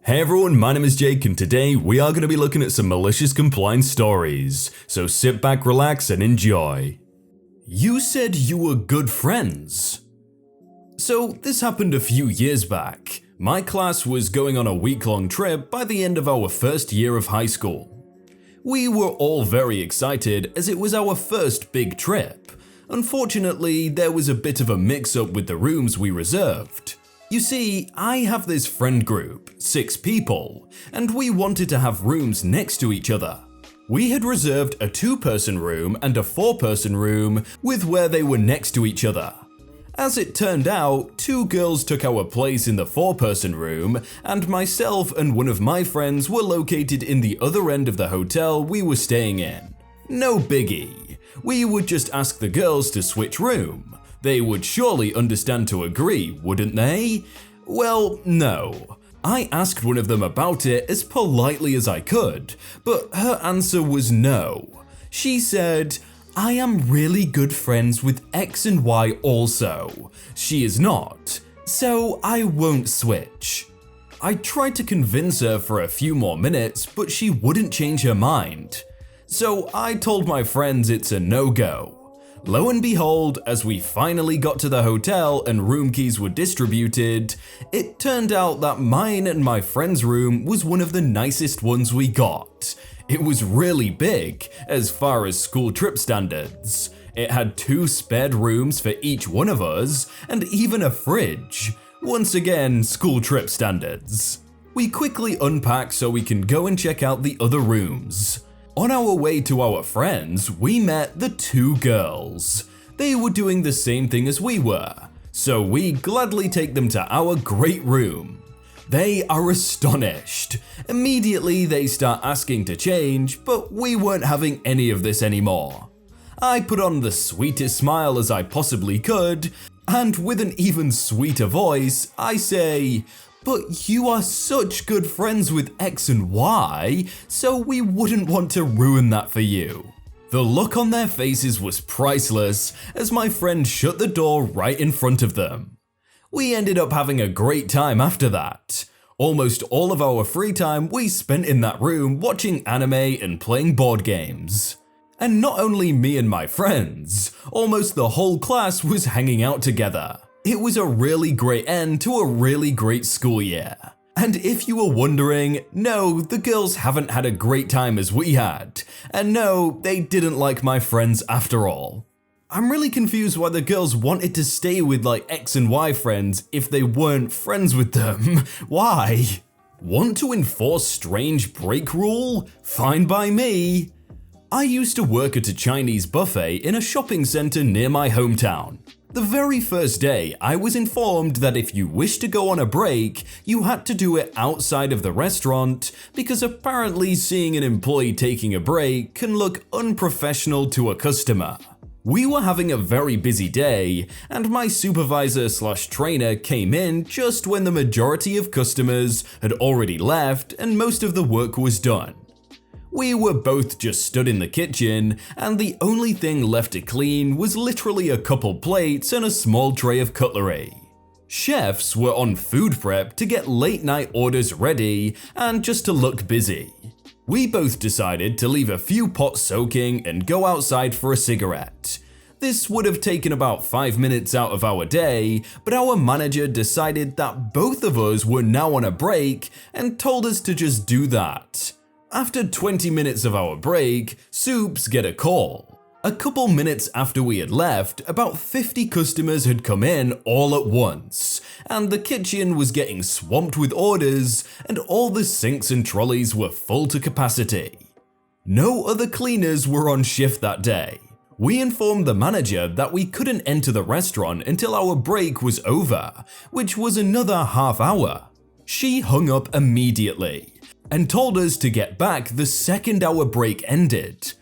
Hey everyone, my name is Jake and today we are going to be looking at some malicious compliance stories, so sit back, relax and enjoy. You said you were good friends. So this happened a few years back. My class was going on a week-long trip by the end of our first year of high school. We were all very excited as it was our first big trip. Unfortunately, there was a bit of a mix-up with the rooms we reserved. You see, I have this friend group, 6 people, and we wanted to have rooms next to each other. We had reserved a 2-person room and a 4-person room with where they were next to each other. As it turned out, 2 girls took our place in the 4-person room, and myself and one of my friends were located in the other end of the hotel we were staying in. No biggie. We would just ask the girls to switch room. They would surely understand to agree, wouldn't they? Well, no. I asked one of them about it as politely as I could, but her answer was no. She said, "I am really good friends with X and Y also. She is not, so I won't switch." I tried to convince her for a few more minutes, but she wouldn't change her mind. So I told my friends it's a no-go. Lo and behold, as we finally got to the hotel and room keys were distributed, it turned out that mine and my friend's room was one of the nicest ones we got. It was really big, as far as school trip standards. It had 2 spared rooms for each one of us, and even a fridge. Once again, school trip standards. We quickly unpack so we can go and check out the other rooms. On our way to our friends, we met the 2 girls. They were doing the same thing as we were, so we gladly take them to our great room. They are astonished. Immediately they start asking to change, but we weren't having any of this anymore. I put on the sweetest smile as I possibly could, and with an even sweeter voice, I say, "But you are such good friends with X and Y, so we wouldn't want to ruin that for you." The look on their faces was priceless as my friend shut the door right in front of them. We ended up having a great time after that. Almost all of our free time we spent in that room watching anime and playing board games. And not only me and my friends, almost the whole class was hanging out together. It was a really great end to a really great school year. And if you were wondering, no, the girls haven't had a great time as we had. And no, they didn't like my friends after all. I'm really confused why the girls wanted to stay with like X and Y friends if they weren't friends with them. Why? Want to enforce strange break rule? Fine by me. I used to work at a Chinese buffet in a shopping center near my hometown. The very first day, I was informed that if you wished to go on a break, you had to do it outside of the restaurant because apparently seeing an employee taking a break can look unprofessional to a customer. We were having a very busy day, and my supervisor/trainer came in just when the majority of customers had already left and most of the work was done. We were both just stood in the kitchen, and the only thing left to clean was literally a couple plates and a small tray of cutlery. Chefs were on food prep to get late night orders ready and just to look busy. We both decided to leave a few pots soaking and go outside for a cigarette. This would have taken about 5 minutes out of our day, but our manager decided that both of us were now on a break and told us to just do that. After 20 minutes of our break, Soups get a call. A couple minutes after we had left, about 50 customers had come in all at once, and the kitchen was getting swamped with orders, and all the sinks and trolleys were full to capacity. No other cleaners were on shift that day. We informed the manager that we couldn't enter the restaurant until our break was over, which was another half hour. She hung up immediately and told us to get back the second our break ended.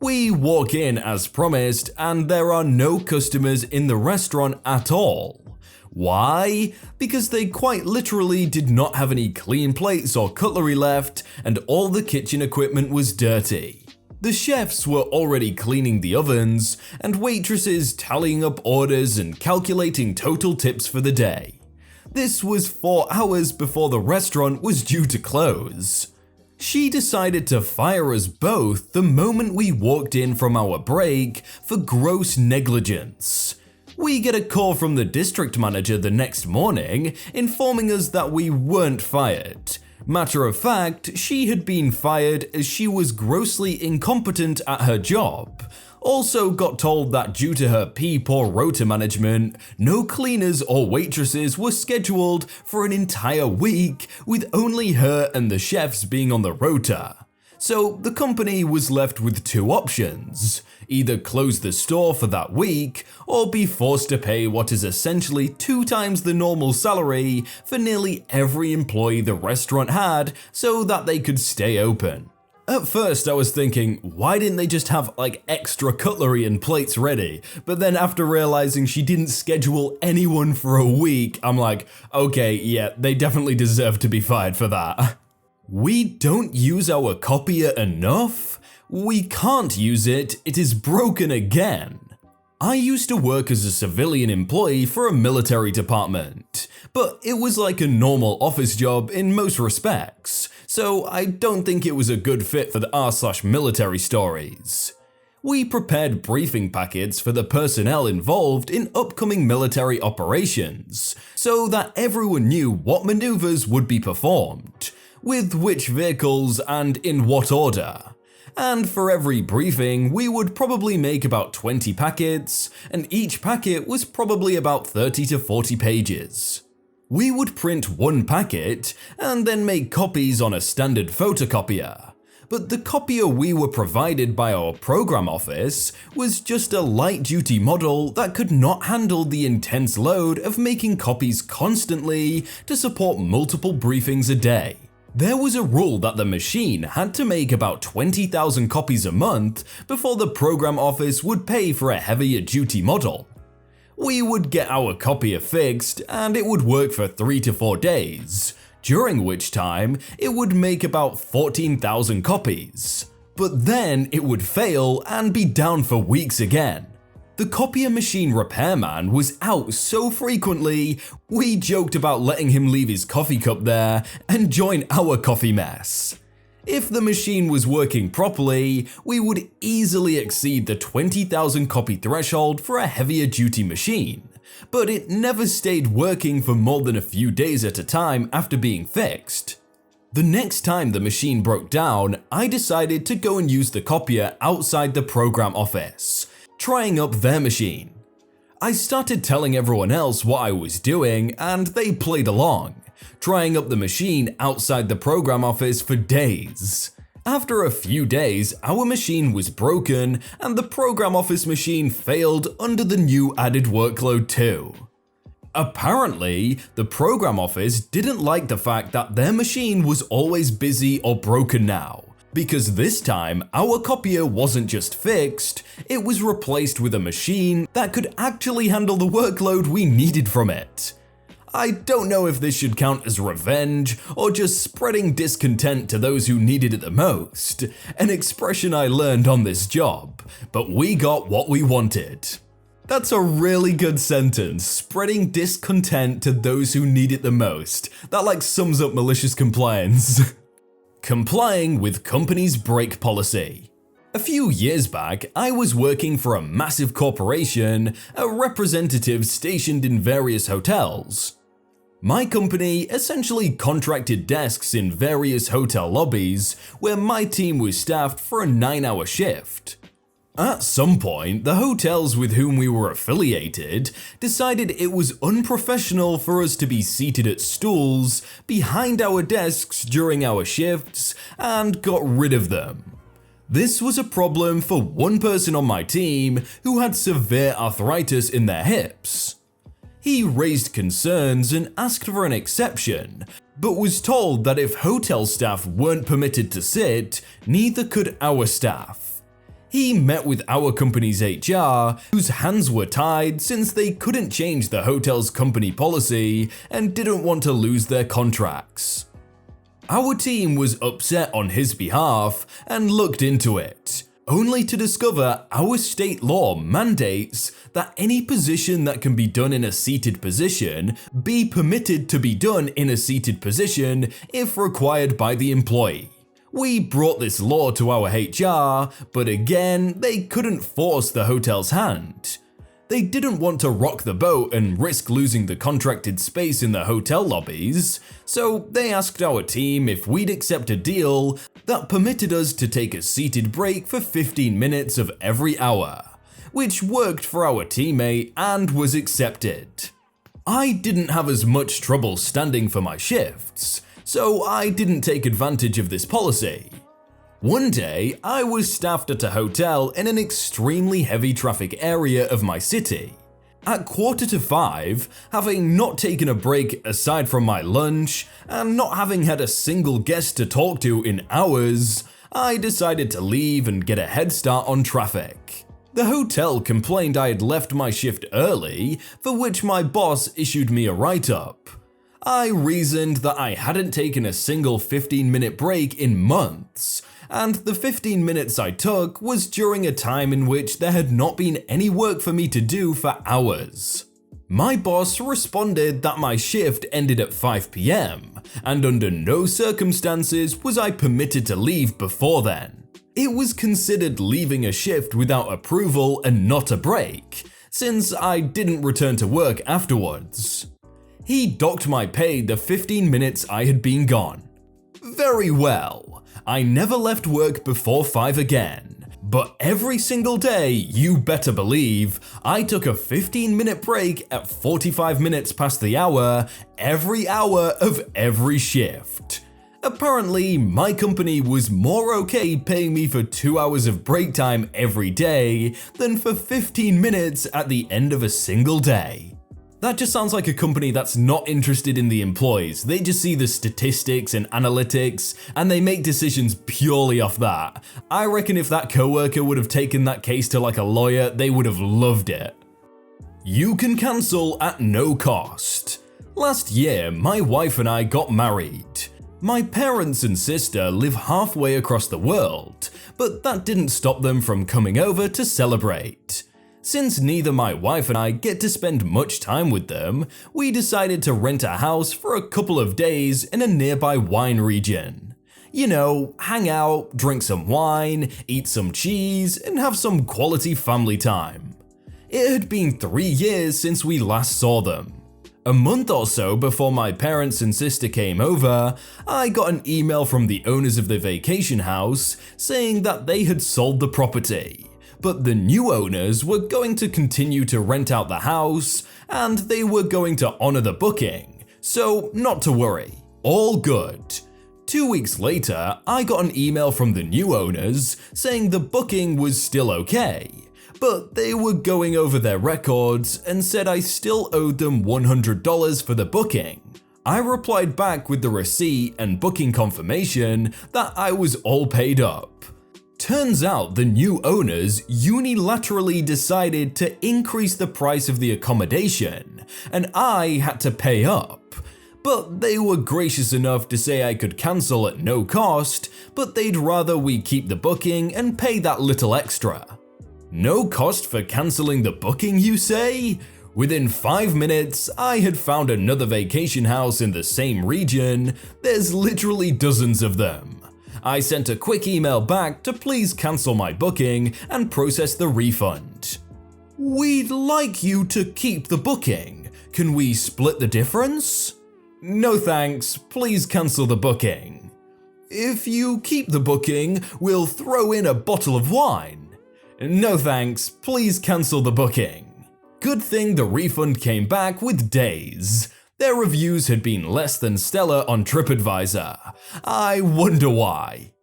We walk in as promised, and there are no customers in the restaurant at all. Why? Because they quite literally did not have any clean plates or cutlery left, and all the kitchen equipment was dirty. The chefs were already cleaning the ovens, and waitresses tallying up orders and calculating total tips for the day. This was 4 hours before the restaurant was due to close. She decided to fire us both the moment we walked in from our break for gross negligence. We get a call from the district manager the next morning informing us that we weren't fired. Matter of fact, she had been fired as she was grossly incompetent at her job. Also got told that due to her poor rota management, no cleaners or waitresses were scheduled for an entire week, with only her and the chefs being on the rota. So the company was left with 2 options: either close the store for that week, or be forced to pay what is essentially 2 times the normal salary for nearly every employee the restaurant had so that they could stay open. At first I was thinking, why didn't they just have extra cutlery and plates ready? But then after realizing she didn't schedule anyone for a week, I'm like, okay, yeah, they definitely deserve to be fired for that. We don't use our copier enough? We can't use it, it is broken again. I used to work as a civilian employee for a military department, but it was like a normal office job in most respects, so I don't think it was a good fit for the r/military stories. We prepared briefing packets for the personnel involved in upcoming military operations, so that everyone knew what maneuvers would be performed, with which vehicles and in what order. And for every briefing, we would probably make about 20 packets, and each packet was probably about 30 to 40 pages. We would print 1 packet, and then make copies on a standard photocopier. But the copier we were provided by our program office was just a light-duty model that could not handle the intense load of making copies constantly to support multiple briefings a day. There was a rule that the machine had to make about 20,000 copies a month before the program office would pay for a heavier duty model. We would get our copier fixed and it would work for 3 to 4 days, during which time it would make about 14,000 copies. But then it would fail and be down for weeks again. The copier machine repairman was out so frequently, we joked about letting him leave his coffee cup there and join our coffee mess. If the machine was working properly, we would easily exceed the 20,000 copy threshold for a heavier duty machine, but it never stayed working for more than a few days at a time after being fixed. The next time the machine broke down, I decided to go and use the copier outside the program office, trying up their machine. I started telling everyone else what I was doing and they played along, trying up the machine outside the program office for days. After a few days, our machine was broken and the program office machine failed under the new added workload too. Apparently, the program office didn't like the fact that their machine was always busy or broken now, because this time our copier wasn't just fixed, it was replaced with a machine that could actually handle the workload we needed from it. I don't know if this should count as revenge or just spreading discontent to those who needed it the most, an expression I learned on this job, but we got what we wanted. That's a really good sentence, spreading discontent to those who need it the most. That sums up malicious compliance. Complying with company's break policy. A few years back, I was working for a massive corporation, a representative stationed in various hotels. My company essentially contracted desks in various hotel lobbies where my team was staffed for a 9-hour shift. At some point, the hotels with whom we were affiliated decided it was unprofessional for us to be seated at stools behind our desks during our shifts and got rid of them. This was a problem for one person on my team who had severe arthritis in their hips. He raised concerns and asked for an exception, but was told that if hotel staff weren't permitted to sit, neither could our staff. He met with our company's HR, whose hands were tied since they couldn't change the hotel's company policy and didn't want to lose their contracts. Our team was upset on his behalf and looked into it. only to discover our state law mandates that any position that can be done in a seated position be permitted to be done in a seated position if required by the employee. We brought this law to our HR, but again, they couldn't force the hotel's hand. They didn't want to rock the boat and risk losing the contracted space in the hotel lobbies, so they asked our team if we'd accept a deal that permitted us to take a seated break for 15 minutes of every hour, which worked for our teammate and was accepted. I didn't have as much trouble standing for my shifts, so I didn't take advantage of this policy. One day, I was staffed at a hotel in an extremely heavy traffic area of my city. At 4:45, having not taken a break aside from my lunch, and not having had a single guest to talk to in hours, I decided to leave and get a head start on traffic. The hotel complained I had left my shift early, for which my boss issued me a write-up. I reasoned that I hadn't taken a single 15-minute break in months, and the 15 minutes I took was during a time in which there had not been any work for me to do for hours. My boss responded that my shift ended at 5 p.m, and under no circumstances was I permitted to leave before then. It was considered leaving a shift without approval and not a break, since I didn't return to work afterwards. He docked my pay the 15 minutes I had been gone. Very well, I never left work before 5 again, but every single day, you better believe, I took a 15-minute break at 45 minutes past the hour, every hour of every shift. Apparently, my company was more okay paying me for 2 hours of break time every day than for 15 minutes at the end of a single day. That just sounds like a company that's not interested in the employees. They just see the statistics and analytics, and they make decisions purely off that. I reckon if that coworker would have taken that case to like a lawyer, they would have loved it. You can cancel at no cost. Last year, my wife and I got married. My parents and sister live halfway across the world, but that didn't stop them from coming over to celebrate. Since neither my wife and I get to spend much time with them, we decided to rent a house for a couple of days in a nearby wine region. You know, hang out, drink some wine, eat some cheese, and have some quality family time. It had been 3 years since we last saw them. A month or so before my parents and sister came over, I got an email from the owners of the vacation house saying that they had sold the property. But the new owners were going to continue to rent out the house, and they were going to honor the booking, so not to worry, all good. 2 weeks later, I got an email from the new owners saying the booking was still okay, but they were going over their records and said I still owed them $100 for the booking. I replied back with the receipt and booking confirmation that I was all paid up. Turns out the new owners unilaterally decided to increase the price of the accommodation, and I had to pay up. But they were gracious enough to say I could cancel at no cost, but they'd rather we keep the booking and pay that little extra. No cost for canceling the booking, you say? Within 5 minutes, I had found another vacation house in the same region. There's literally dozens of them. I sent a quick email back to please cancel my booking and process the refund. We'd like you to keep the booking. Can we split the difference? No thanks, please cancel the booking. If you keep the booking, we'll throw in a bottle of wine. No thanks, please cancel the booking. Good thing the refund came back with days. Their reviews had been less than stellar on TripAdvisor. I wonder why.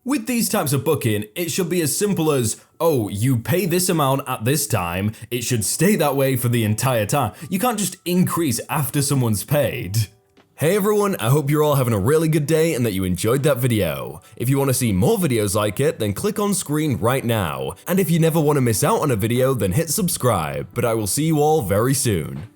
With these types of booking, it should be as simple as, oh, you pay this amount at this time, it should stay that way for the entire time. You can't just increase after someone's paid. Hey everyone, I hope you're all having a really good day and that you enjoyed that video. If you want to see more videos like it, then click on screen right now. And if you never want to miss out on a video, then hit subscribe. But I will see you all very soon.